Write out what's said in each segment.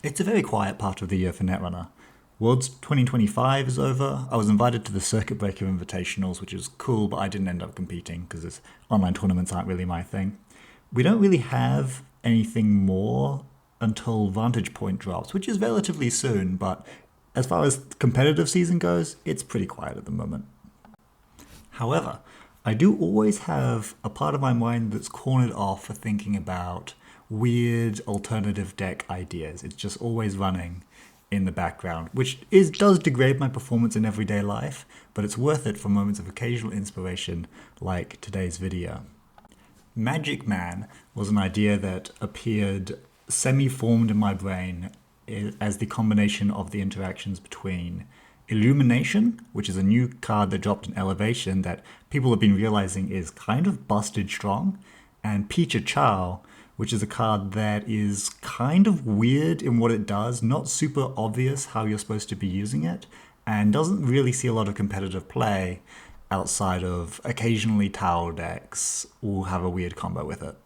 It's a very quiet part of the year for Netrunner. Worlds 2025 is over. I was invited to the Circuit Breaker Invitationals, which is cool, but I didn't end up competing because online tournaments aren't really my thing. We don't really have anything more until Vantage Point drops, which is relatively soon, but as far as competitive season goes, it's pretty quiet at the moment. However, I do always have a part of my mind that's cornered off for thinking about weird alternative deck ideas. It's just always running in the background, which does degrade my performance in everyday life, but it's worth it for moments of occasional inspiration like today's video. Magic Man was an idea that appeared semi-formed in my brain as the combination of the interactions between Illumination, which is a new card that dropped in Elevation that people have been realizing is kind of busted strong, and Picha Chow, which is a card that is kind of weird in what it does, not super obvious how you're supposed to be using it, and doesn't really see a lot of competitive play outside of occasionally Tau decks will have a weird combo with it.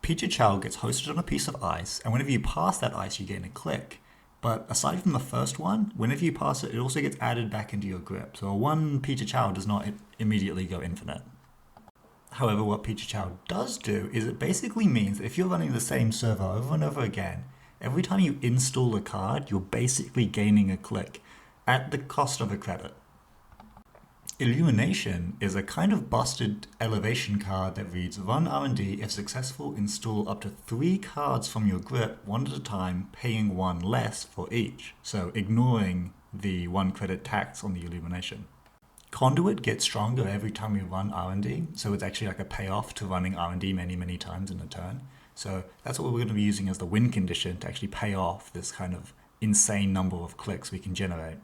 Picha Chow gets hosted on a piece of ice, and whenever you pass that ice, you gain a click. But aside from the first one, whenever you pass it, it also gets added back into your grip. So one Picha Chow does not immediately go infinite. However, what Picha Chow does do is it basically means that if you're running the same server over and over again, every time you install a card, you're basically gaining a click at the cost of a credit. Illumination is a kind of busted elevation card that reads, run R&D, if successful, install up to 3 cards from your grip, one at a time, paying 1 less for each, so ignoring the 1 credit tax on the Illumination. Conduit gets stronger every time you run R&D, so it's actually like a payoff to running R&D many times in a turn. So that's what we're going to be using as the win condition to actually pay off this kind of insane number of clicks we can generate.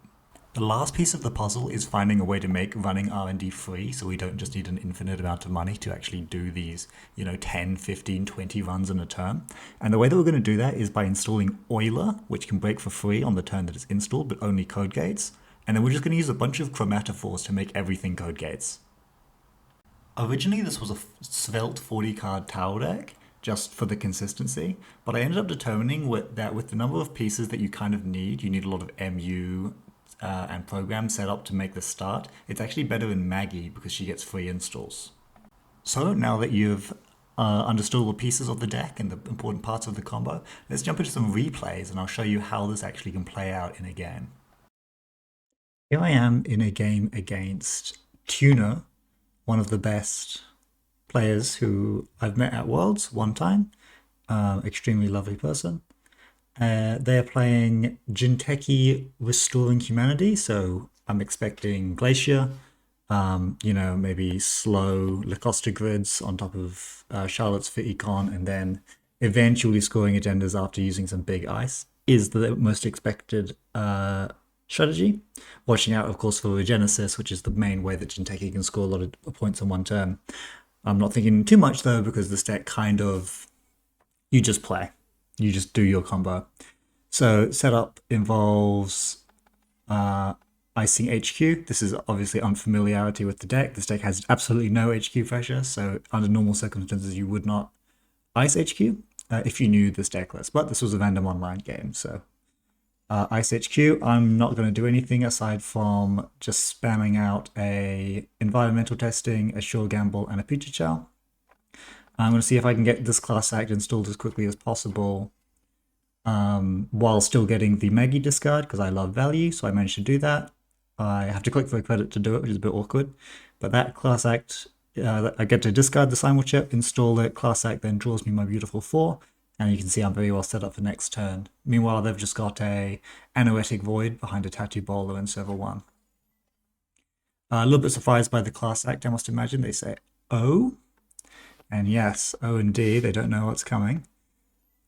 The last piece of the puzzle is finding a way to make running R&D free, so we don't just need an infinite amount of money to actually do these, 10, 15, 20 runs in a turn. And the way that we're going to do that is by installing Euler, which can break for free on the turn that it's installed, but only code gates. And then we're just going to use a bunch of chromatophores to make everything code gates. Originally, this was a svelte 40-card Tau deck, just for the consistency, but I ended up determining that with the number of pieces that you kind of need, you need a lot of MU and programs set up to make this start. It's actually better in Maggie because she gets free installs. So now that you've understood all the pieces of the deck and the important parts of the combo, let's jump into some replays and I'll show you how this actually can play out in a game. Here I am in a game against Tuna, one of the best players who I've met at Worlds one time. Extremely lovely person. They're playing Jinteki Restoring Humanity, so I'm expecting Glacier, maybe slow Lacosta grids on top of Charlotte's for Econ, and then eventually scoring agendas after using some big ice is the most expected strategy. Watching out, of course, for Regenesis, which is the main way that Jinteki can score a lot of points in one turn. I'm not thinking too much, though, because this deck kind of, you just play. You just do your combo. So setup involves icing HQ. This is obviously unfamiliarity with the deck. This deck has absolutely no HQ pressure, so under normal circumstances you would not ice HQ if you knew this deck list. But this was a random online game, so ice HQ. I'm not going to do anything aside from just spamming out a environmental testing, a sure gamble, and a Picha Chow. I'm going to see if I can get this class act installed as quickly as possible while still getting the Maggie discard, because I love value, so I managed to do that. I have to click for a credit to do it, which is a bit awkward. But that class act, I get to discard the simul chip, install it, class act then draws me my beautiful 4, and you can see I'm very well set up for next turn. Meanwhile, they've just got a Anoetic Void behind a Tattoo Bowler in server 1. A little bit surprised by the class act, I must imagine. They say, oh. And yes, O and D, they don't know what's coming.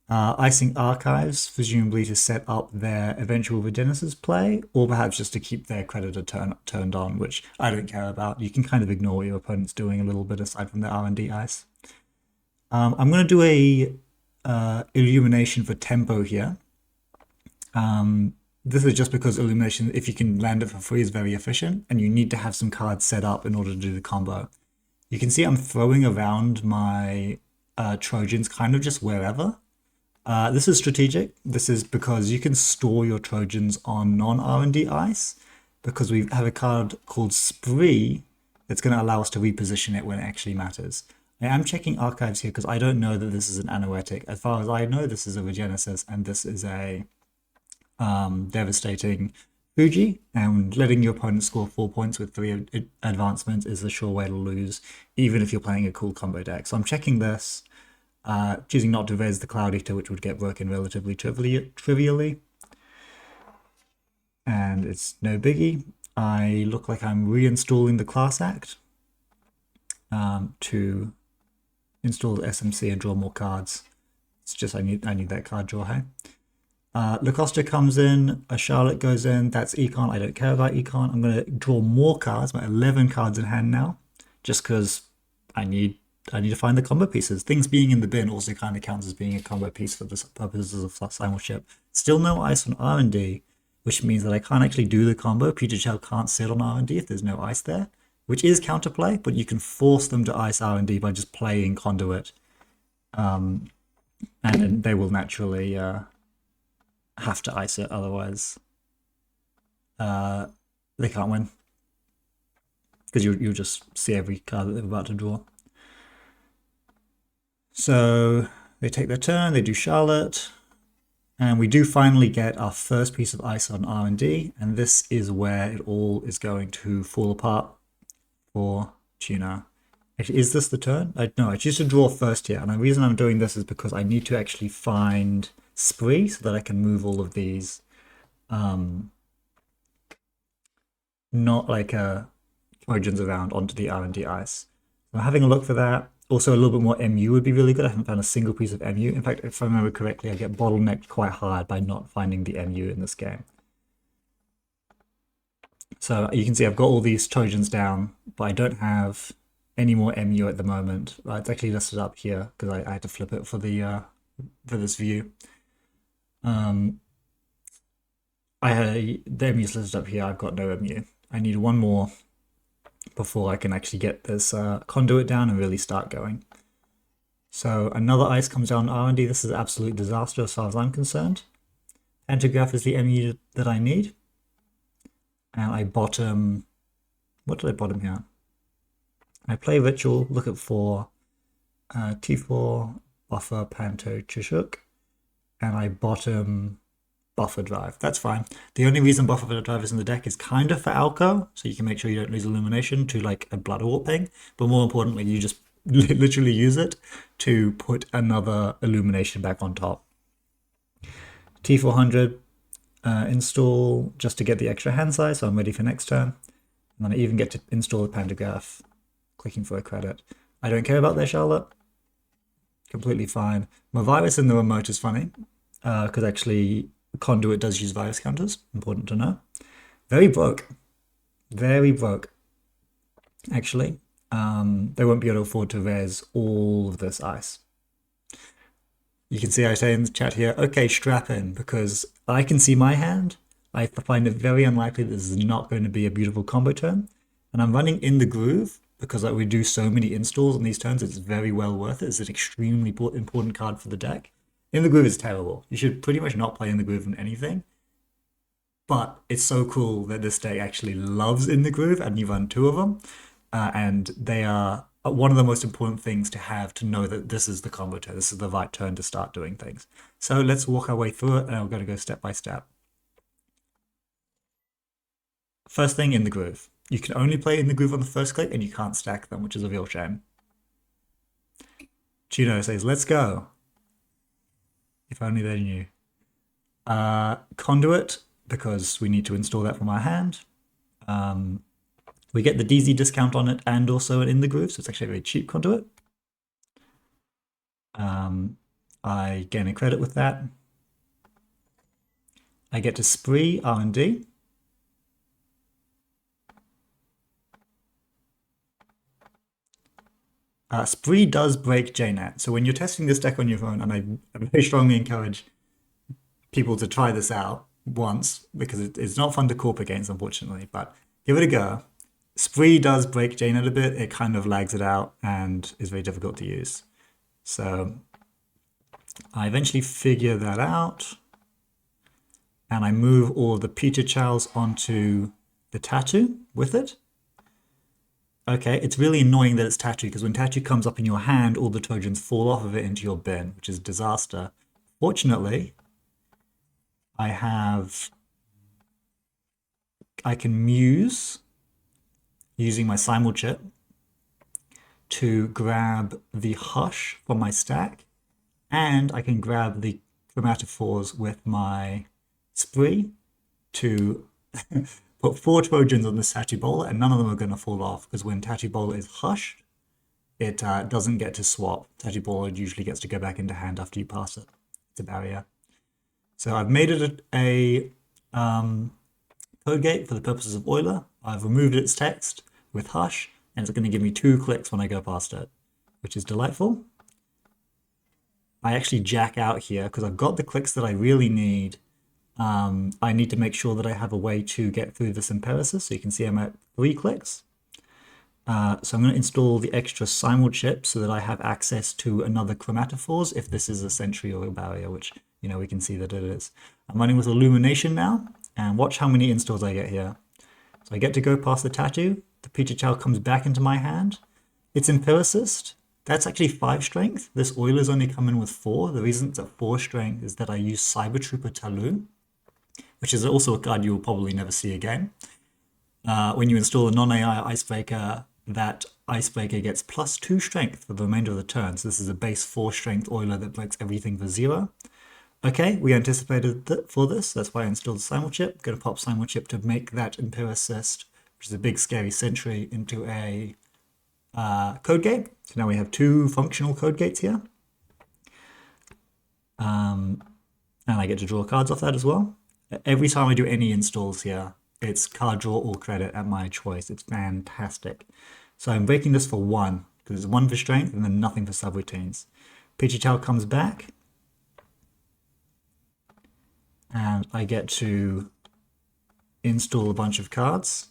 Icing Archives, presumably to set up their eventual Regenesis play, or perhaps just to keep their creditor turned on, which I don't care about. You can kind of ignore what your opponent's doing a little bit aside from the R&D ice. I'm going to do a Illumination for tempo here. This is just because Illumination, if you can land it for free, is very efficient, and you need to have some cards set up in order to do the combo. You can see I'm throwing around my Trojans kind of just wherever. This is strategic. This is because you can store your Trojans on non-R&D ice, because we have a card called Spree that's going to allow us to reposition it when it actually matters. I am checking archives here because I don't know that this is an anoetic. As far as I know, this is a Regenesis, and this is a devastating Fuji, and letting your opponent score 4 points with 3 advancements is a sure way to lose, even if you're playing a cool combo deck. So I'm checking this, choosing not to res the Cloud Eater, which would get broken relatively trivially. And it's no biggie. I look like I'm reinstalling the Class Act to install the SMC and draw more cards. It's just I need that card draw, hey? Lacosta comes in, a Charlotte goes in, that's Econ. I don't care about Econ. I'm going to draw more cards, my 11 cards in hand now, just because I need to find the combo pieces. Things being in the bin also kind of counts as being a combo piece for the purposes of Simulship. Still no ice on R&D, which means that I can't actually do the combo. Peter Chow can't sit on R&D if there's no ice there, which is counterplay, but you can force them to ice R&D by just playing Conduit. And they will naturally have to ice it, otherwise they can't win. Because you'll just see every card that they're about to draw. So they take their turn, they do Charlotte, and we do finally get our first piece of ice on R&D, and this is where it all is going to fall apart for Tuna. Actually, is this the turn? No, I choose to draw first here, and the reason I'm doing this is because I need to actually find Spree so that I can move all of these not like Trojans around onto the R&D ice. So I'm having a look for that. Also, a little bit more MU would be really good. I haven't found a single piece of MU. In fact, if I remember correctly, I get bottlenecked quite hard by not finding the MU in this game. So you can see I've got all these Trojans down, but I don't have any more MU at the moment. It's actually listed up here because I had to flip it for the for this view. The MU's listed up here. I've got no MU. I need one more before I can actually get this Conduit down and really start going. So another ice comes down R&D. This is an absolute disaster as far as I'm concerned. Pentagraph is the MU that I need. And I bottom... What did I bottom here? I play Ritual, look at 4, T4, Buffer, Panto, Chishuk, and I bottom Buffer Drive. That's fine. The only reason Buffer Drive is in the deck is kind of for Alco, so you can make sure you don't lose Illumination to like a Blood Warping, but more importantly, you just literally use it to put another Illumination back on top. T400, install just to get the extra hand size, so I'm ready for next turn. And then I even get to install the Pantograph, clicking for a credit. I don't care about their Charlotte. Completely fine. My virus in the remote is funny, because actually Conduit does use virus counters. Important to know. Very broke. Very broke. Actually, they won't be able to afford to res all of this ice. You can see I say in the chat here, okay, strap in, because I can see my hand. I find it very unlikely that this is not going to be a beautiful combo turn. And I'm running In the Groove, because we do so many installs on these turns, it's very well worth it. It's an extremely important card for the deck. In the Groove is terrible. You should pretty much not play In the Groove in anything. But it's so cool that this deck actually loves In the Groove, and you run 2 of them. And they are one of the most important things to have to know that this is the combo turn. This is the right turn to start doing things. So let's walk our way through it, and we're going to go step by step. First thing, In the Groove. You can only play In the Groove on the first click, and you can't stack them, which is a real shame. Chino says, let's go. If only they knew. Conduit, because we need to install that from our hand. We get the DZ discount on it and also an In the Groove, so it's actually a very cheap Conduit. I gain a credit with that. I get to Spree R&D. Spree does break JNet, so when you're testing this deck on your own, and I very strongly encourage people to try this out once, because it's not fun to corp against, unfortunately, but give it a go. Spree does break JNet a bit. It kind of lags it out and is very difficult to use. So I eventually figure that out, and I move all of the Peter Chows onto the tattoo with it. Okay, it's really annoying that it's tattoo, because when tattoo comes up in your hand, all the Trojans fall off of it into your bin, which is a disaster. Fortunately, I can muse using my simul chip to grab the hush from my stack, and I can grab the chromatophores with my spree to put 4 Trojans on this tattoo bowler, and none of them are going to fall off, because when tattoo bowler is hushed, it doesn't get to swap. Tattoo bowler usually gets to go back into hand after you pass it. It's a barrier. So I've made it a code gate for the purposes of Euler. I've removed its text with hush, and it's going to give me 2 clicks when I go past it, which is delightful. I actually jack out here because I've got the clicks that I really need. I need to make sure that I have a way to get through this empiricist. So you can see I'm at 3 clicks. So I'm going to install the extra simul chip so that I have access to another chromatophores if this is a sentry or a barrier, which, you know, we can see that it is. I'm running with illumination now, and watch how many installs I get here. So I get to go past the tattoo. The Peter Chow comes back into my hand. It's empiricist. That's actually 5 strength. This Euler's only come in with 4. The reason it's at 4 strength is that I use Cyber Trooper Taloo, which is also a card you will probably never see again. When you install a non-AI Icebreaker, that Icebreaker gets +2 strength for the remainder of the turn. So this is a base 4 strength Euler that breaks everything for 0. Okay, we anticipated for this. That's why I installed the simul chip. Going to pop simul chip to make that empiricist, which is a big scary sentry, into a code gate. So now we have 2 functional code gates here. And I get to draw cards off that as well. Every time I do any installs here, it's card draw or credit at my choice. It's fantastic. So I'm breaking this for 1, because it's 1 for strength and then nothing for subroutines. Peter Chow comes back, and I get to install a bunch of cards,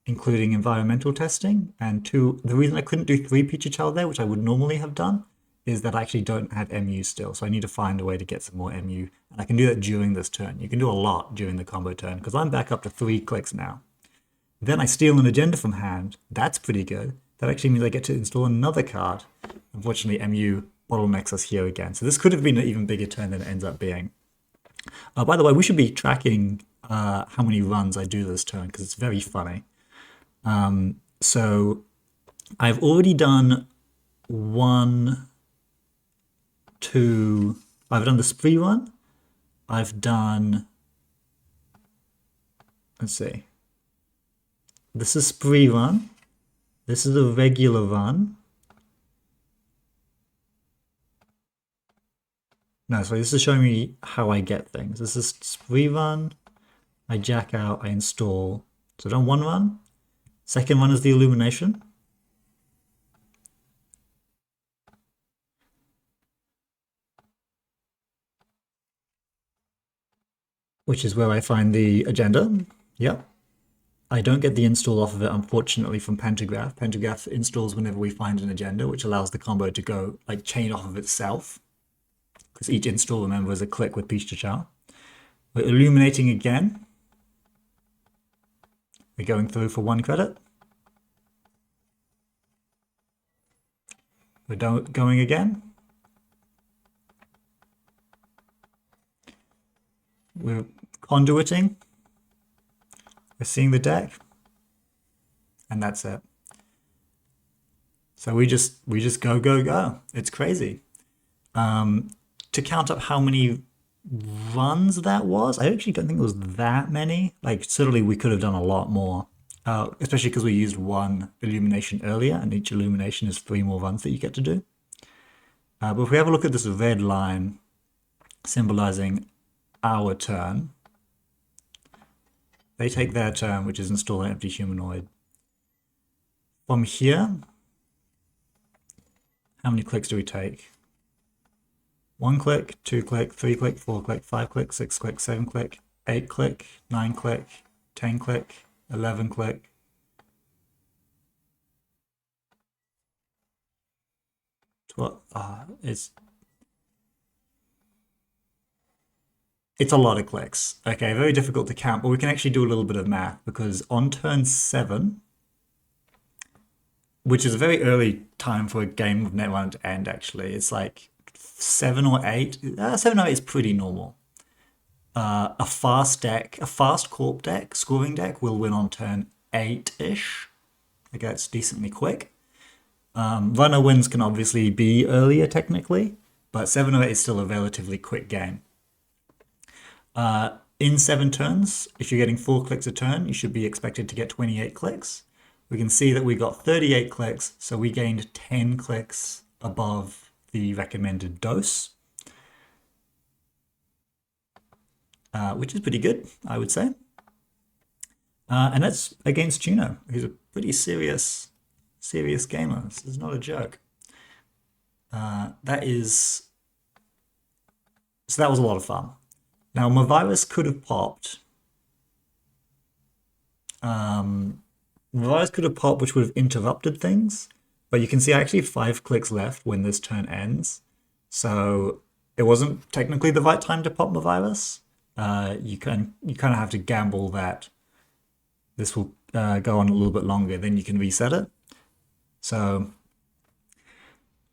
including environmental testing, and 2. The reason I couldn't do 3 Peter Chow there, which I would normally have done, is that I actually don't have MU still, so I need to find a way to get some more MU, and I can do that during this turn. You can do a lot during the combo turn, because I'm back up to 3 clicks now. Then I steal an agenda from hand. That's pretty good. That actually means I get to install another card. Unfortunately, MU bottlenecks us here again, so this could have been an even bigger turn than it ends up being. By the way, we should be tracking how many runs I do this turn, because it's very funny. So I've already done 1, 2, I've done the spree run, I've done, let's see, this is spree run, this is a regular run, no, sorry, this is showing me how I get things. This is spree run, I jack out, I install, so I've done 1 run, second one is the illumination, which is where I find the agenda. Yep. I don't get the install off of it, unfortunately, from Pentagraph. Pentagraph installs whenever we find an agenda, which allows the combo to go like chain off of itself, because each install, remember, is a click with Peach to Chow. We're illuminating again. We're going through for 1 credit. We're going again. We're conduiting. We're seeing the deck. And that's it. So we just go, go, go. It's crazy. To count up how many runs that was, I actually don't think it was that many. Like, certainly we could have done a lot more, especially because we used 1 illumination earlier, and each illumination is 3 more runs that you get to do. But if we have a look at this red line symbolizing our turn, they take their turn, which is install an empty humanoid. From here, how many clicks do we take? 1 click, 2 click, 3 click, 4 click, 5 click, 6 click, 7 click, 8 click, 9 click, 10 click, 11 click. It's It's a lot of clicks. Okay, very difficult to count, but we can actually do a little bit of math because on turn 7, which is a very early time for a game of Netrunner to end, actually, it's like 7 or 8. 7 or 8 is pretty normal. A fast corp deck, scoring deck, will win on turn 8-ish. Okay, that's decently quick. Runner wins can obviously be earlier technically, but 7 or 8 is still a relatively quick game. In 7 turns, if you're getting 4 clicks a turn, you should be expected to get 28 clicks. We can see that we got 38 clicks, so we gained 10 clicks above the recommended dose, which is pretty good, I would say. And that's against Tuna, who's a pretty serious gamer. This is not a joke. That was a lot of fun. Now, my virus could have popped. My virus could have popped, which would have interrupted things. But you can see I actually have 5 clicks left when this turn ends. So it wasn't technically the right time to pop my virus. You kind of have to gamble that this will go on a little bit longer, then you can reset it. So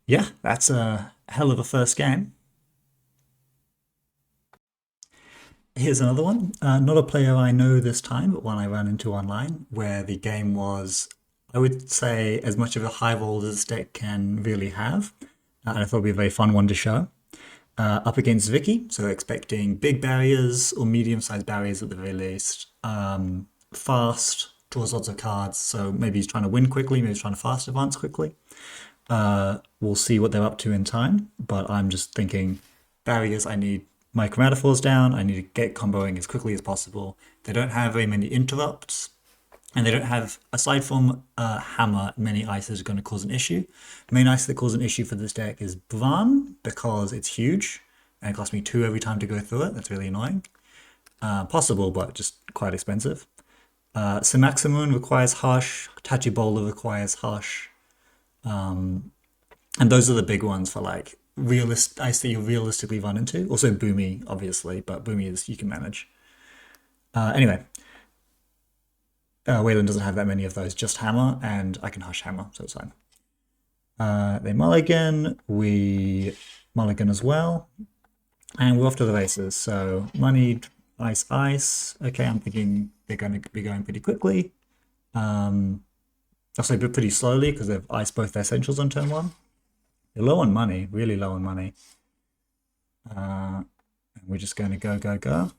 yeah, that's a hell of a first game. Here's another one. Not a player I know this time, but one I ran into online, where the game was, I would say, as much of a high roll as this deck can really have. And I thought it'd be a very fun one to show. Up against Vicky, so expecting big barriers or medium-sized barriers at the very least. Fast, draws lots of cards, so maybe he's trying to win quickly, maybe he's trying to fast advance quickly. We'll see what they're up to in time, but I'm just thinking barriers, I need my chromatophores down, I need to get comboing as quickly as possible. They don't have very many interrupts, and they don't have, aside from Hammer, many ices are going to cause an issue. The main ice that causes an issue for this deck is Bran, because it's huge, and it costs me 2 every time to go through it. That's really annoying. Possible, but just quite expensive. Samaxamoon requires Hush, Tachibola requires Hush. And those are the big ones for like ice that you realistically run into. Also Boomy, obviously, but Boomy is you can manage. Anyway, Wayland doesn't have that many of those, just Hammer, and I can Hush Hammer, so it's fine. They mulligan, we mulligan as well, and we're off to the races. So money, ice, ice. Okay, I'm thinking they're going to be going pretty quickly. Also pretty slowly because they've iced both their essentials on turn 1. They're low on money, really low on money. And we're just going to go.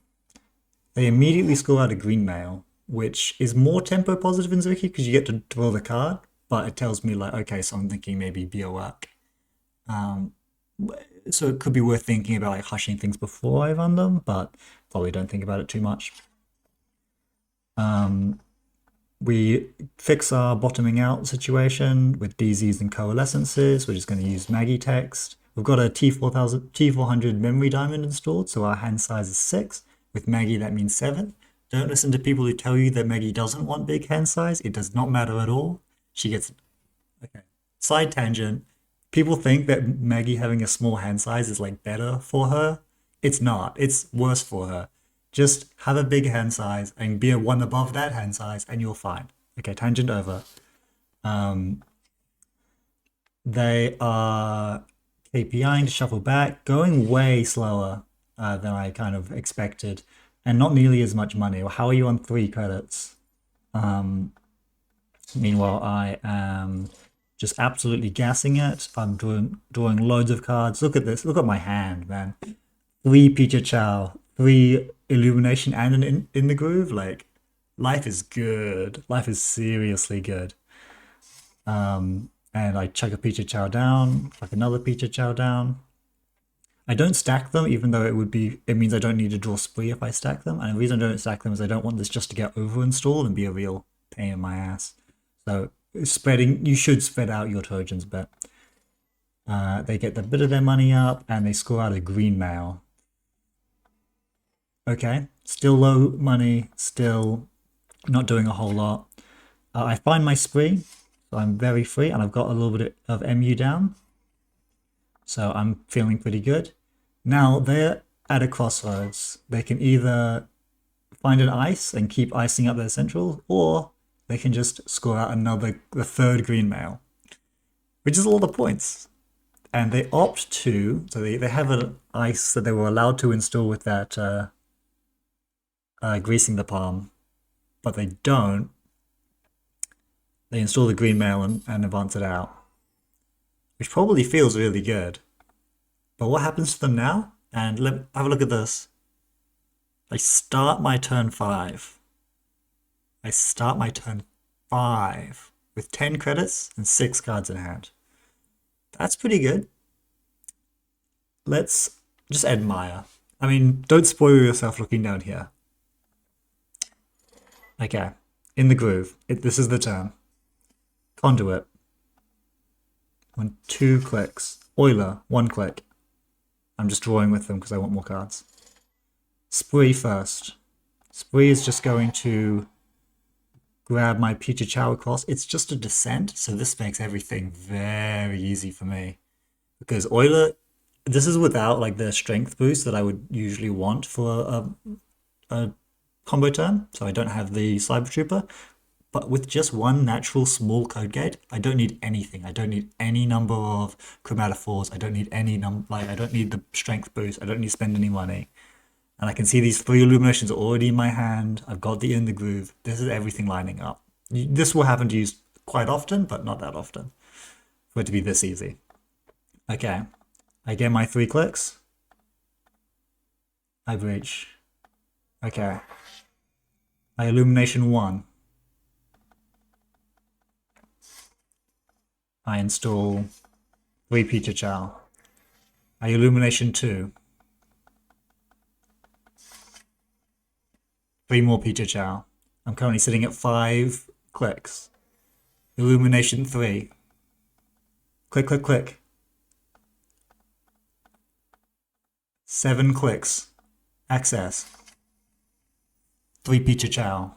They immediately score out a green mail, which is more tempo positive in Zuki because you get to draw the card, but it tells me like, okay, so I'm thinking maybe Biowork. So it could be worth thinking about like hushing things before I run them, but probably don't think about it too much. We fix our bottoming out situation with DZs and coalescences. We're just going to use Maggie text. We've got a T400 memory diamond installed, so our hand size is 6. With Maggie, that means 7. Don't listen to people who tell you that Maggie doesn't want big hand size. It does not matter at all. She gets... Okay. Side tangent. People think that Maggie having a small hand size is like better for her. It's not. It's worse for her. Just have a big hand size and be a 1 above that hand size and you're fine. Okay, tangent over. They are KPIing to shuffle back, going way slower than I kind of expected, and not nearly as much money. Well, how are you on 3 credits? Meanwhile, I am just absolutely gassing it. I'm drawing loads of cards. Look at this. Look at my hand, man. 3 Picha Chow, 3 Illumination and an in the groove. Like, life is good. Life is seriously good. And I chuck a Picha Chow down, chuck another Picha Chow down. I don't stack them, even though it means I don't need to draw spree if I stack them. And the reason I don't stack them is I don't want this just to get over installed and be a real pain in my ass. So you should spread out your Trojans a bit. They get a bit of their money up and they score out a green mail. Okay, still low money, still not doing a whole lot. I find my spree, so I'm very free, and I've got a little bit of MU down. So I'm feeling pretty good. Now, at a crossroads. They can either find an ice and keep icing up their central, or they can just score out the third green mail, which is a lot of points. And they opt to, so they have an ice that they were allowed to install with that greasing the palm, but they don't. They install the green mail and advance it out, which probably feels really good. But what happens to them now? And have a look at this. I start my turn 5. I start my turn 5 with 10 credits and 6 cards in hand. That's pretty good. Let's just admire. I mean, don't spoil yourself looking down here. Okay, in the groove. This is the turn. Conduit. 2 clicks. Euler, 1 click. I'm just drawing with them because I want more cards. Spree first. Spree is just going to grab my Peter Chow across. It's just a descent, so this makes everything very easy for me. Because Euler, this is without like the strength boost that I would usually want for a combo turn, so I don't have the Cyber Trooper. But with just one natural small code gate, I don't need anything. I don't need any number of chromatophores. I don't need any I don't need the strength boost. I don't need to spend any money. And I can see these 3 illuminations already in my hand. I've got the in the groove. This is everything lining up. This will happen to use quite often, but not that often for it to be this easy. Okay, I get my 3 clicks. I breach. Okay. I illumination 1. I install 3 Peter Chow. I illumination 2. 3 more Peter Chow. I'm currently sitting at 5 clicks. Illumination 3. Click, click, click. 7 clicks. Access. 3 Peter Chow.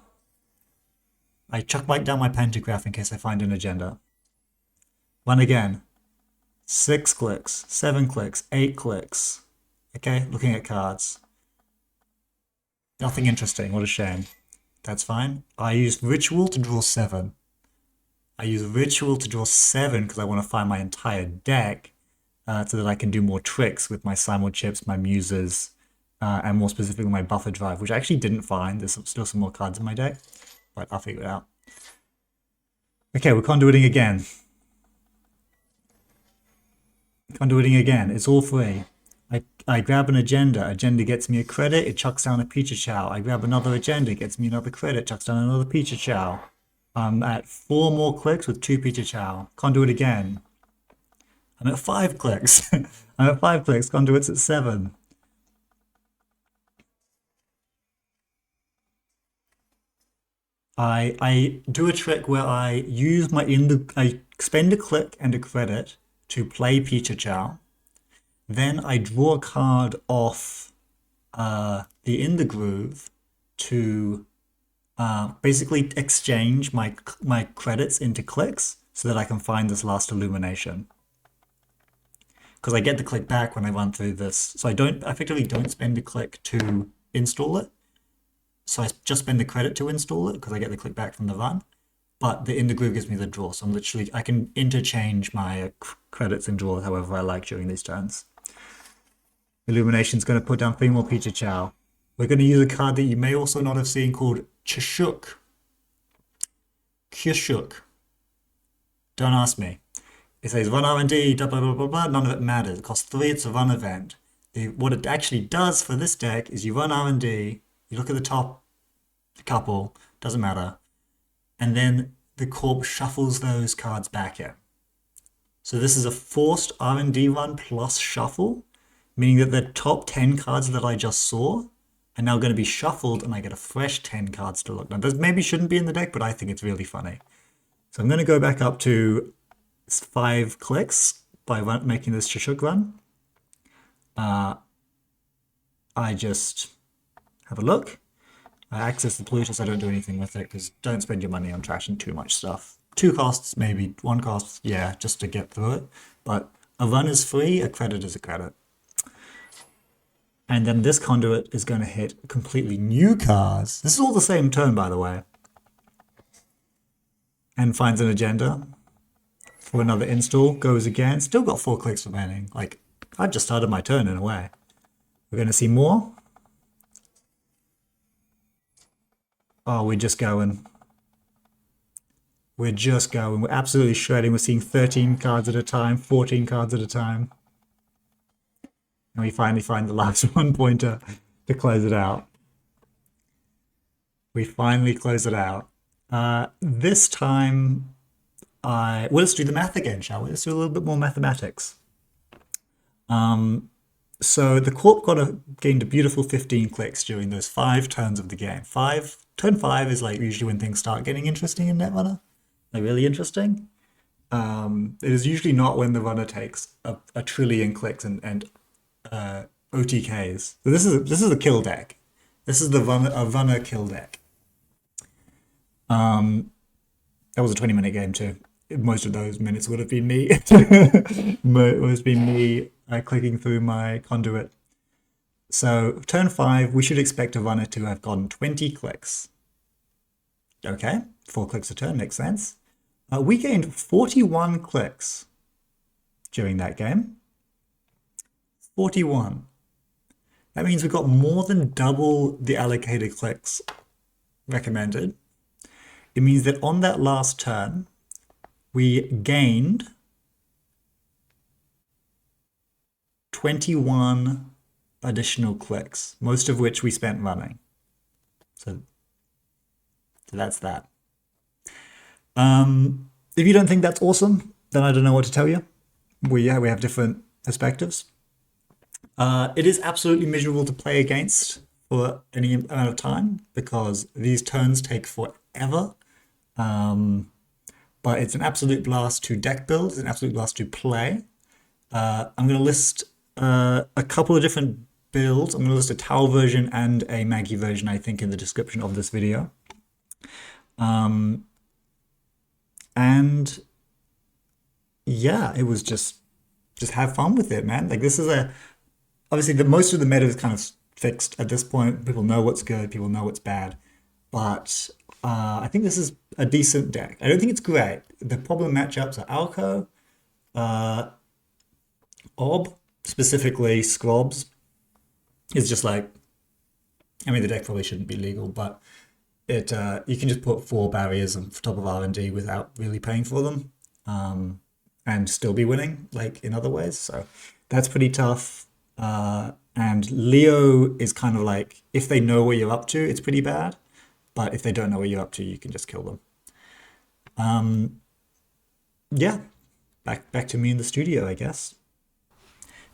I chuck back down my pantograph in case I find an agenda. Run again. 6 clicks, 7 clicks, 8 clicks. Okay, looking at cards. Nothing interesting, what a shame. That's fine. I use Ritual to draw 7. I use Ritual to draw 7 because I want to find my entire deck so that I can do more tricks with my Simul chips, my Muses, and more specifically my Buffer Drive, which I actually didn't find. There's still some more cards in my deck, but I'll figure it out. Okay, we're conduiting again. Conduiting again. It's all free. I grab an agenda. Agenda gets me a credit. It chucks down a Peter Chow. I grab another agenda. It gets me another credit. Chucks down another Peter Chow. I'm at 4 more clicks with 2 Peter Chow. Conduit again. I'm at 5 clicks. I'm at 5 clicks. Conduit's at 7. I do a trick where I use I spend a click and a credit to play Peter Chow. Then I draw a card off the In the Groove to basically exchange my credits into clicks so that I can find this last illumination. Because I get the click back when I run through this. So I effectively don't spend a click to install it. So I just spend the credit to install it because I get the click back from the run. But the In the Groove gives me the draw. So I can interchange my credits and draw however I like during these turns. Illumination's going to put down 3 more Peter Chow. We're going to use a card that you may also not have seen called Chishuk. Kishuk. Don't ask me. It says run R&D, blah, blah, blah, blah, blah. None of it matters. It costs 3, it's a run event. What it actually does for this deck is you run R&D, you look at the top couple, doesn't matter, and then the corp shuffles those cards back in. So this is a forced R&D run plus shuffle, meaning that the top 10 cards that I just saw are now going to be shuffled and I get a fresh 10 cards to look. Now, this maybe shouldn't be in the deck, but I think it's really funny. So I'm going to go back up to 5 clicks by making this Chishuk run. I just have a look. I access the Plutus. I don't do anything with it because don't spend your money on trashing too much stuff. 2 costs, maybe 1 cost, yeah, just to get through it. But a run is free, a credit is a credit. And then this conduit is going to hit completely new cards. This is all the same turn, by the way. And finds an agenda for another install. Goes again. Still got 4 clicks remaining. Like, I just started my turn in a way. We're going to see more. Oh, we're just going. We're just going. We're absolutely shredding. We're seeing 13 cards at a time, 14 cards at a time. And we finally find the last 1 pointer to close it out. We finally close it out. This time, well, let's do the math again, shall we? Let's do a little bit more mathematics. So the Corp gained a beautiful 15 clicks during those 5 turns of the game. Turn 5 is like usually when things start getting interesting in Netrunner. Like really interesting. It is usually not when the runner takes a trillion clicks and OTKs. So this is a kill deck. This is a runner kill deck. That was a 20-minute game too. Most of those minutes would have been me. It would have been me clicking through my conduit. So turn 5, we should expect a runner to have gotten 20 clicks. Okay, 4 clicks a turn, makes sense. We gained 41 clicks during that game. 41. That means we got more than double the allocated clicks recommended. It means that on that last turn, we gained 21 additional clicks, most of which we spent running. So that's that. If you don't think that's awesome, then I don't know what to tell you. We have different perspectives. It is absolutely miserable to play against for any amount of time because these turns take forever. But it's an absolute blast to deck build. It's an absolute blast to play. I'm going to list a couple of different builds. I'm going to list a Tau version and a Maggie version, I think, in the description of this video. And yeah, it was just have fun with it, man. Like this is obviously most of the meta is kind of fixed at this point. People know what's good, people know what's bad, but I think this is a decent deck. I don't think it's great. The problem matchups are Alco, Ob, specifically Scrobs, is just like, I mean, the deck probably shouldn't be legal, but it you can just put 4 barriers on top of R&D without really paying for them, and still be winning, like in other ways. So that's pretty tough. And Leo is kind of like, if they know what you're up to, it's pretty bad. But if they don't know what you're up to, you can just kill them. Yeah, back to me in the studio, I guess.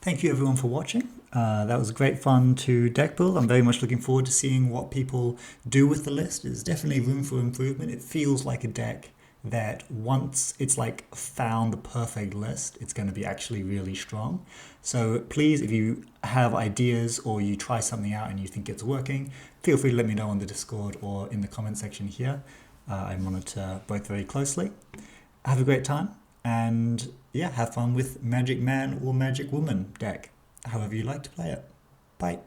Thank you everyone for watching. That was great fun to deck build. I'm very much looking forward to seeing what people do with the list. There's definitely room for improvement. It feels like a deck that once it's like found the perfect list, it's going to be actually really strong. So please, if you have ideas or you try something out and you think it's working, feel free to let me know on the Discord or in the comment section here. I monitor both very closely. Have a great time, and yeah, have fun with Magic Man or Magic Woman deck, however you like to play it. Bye.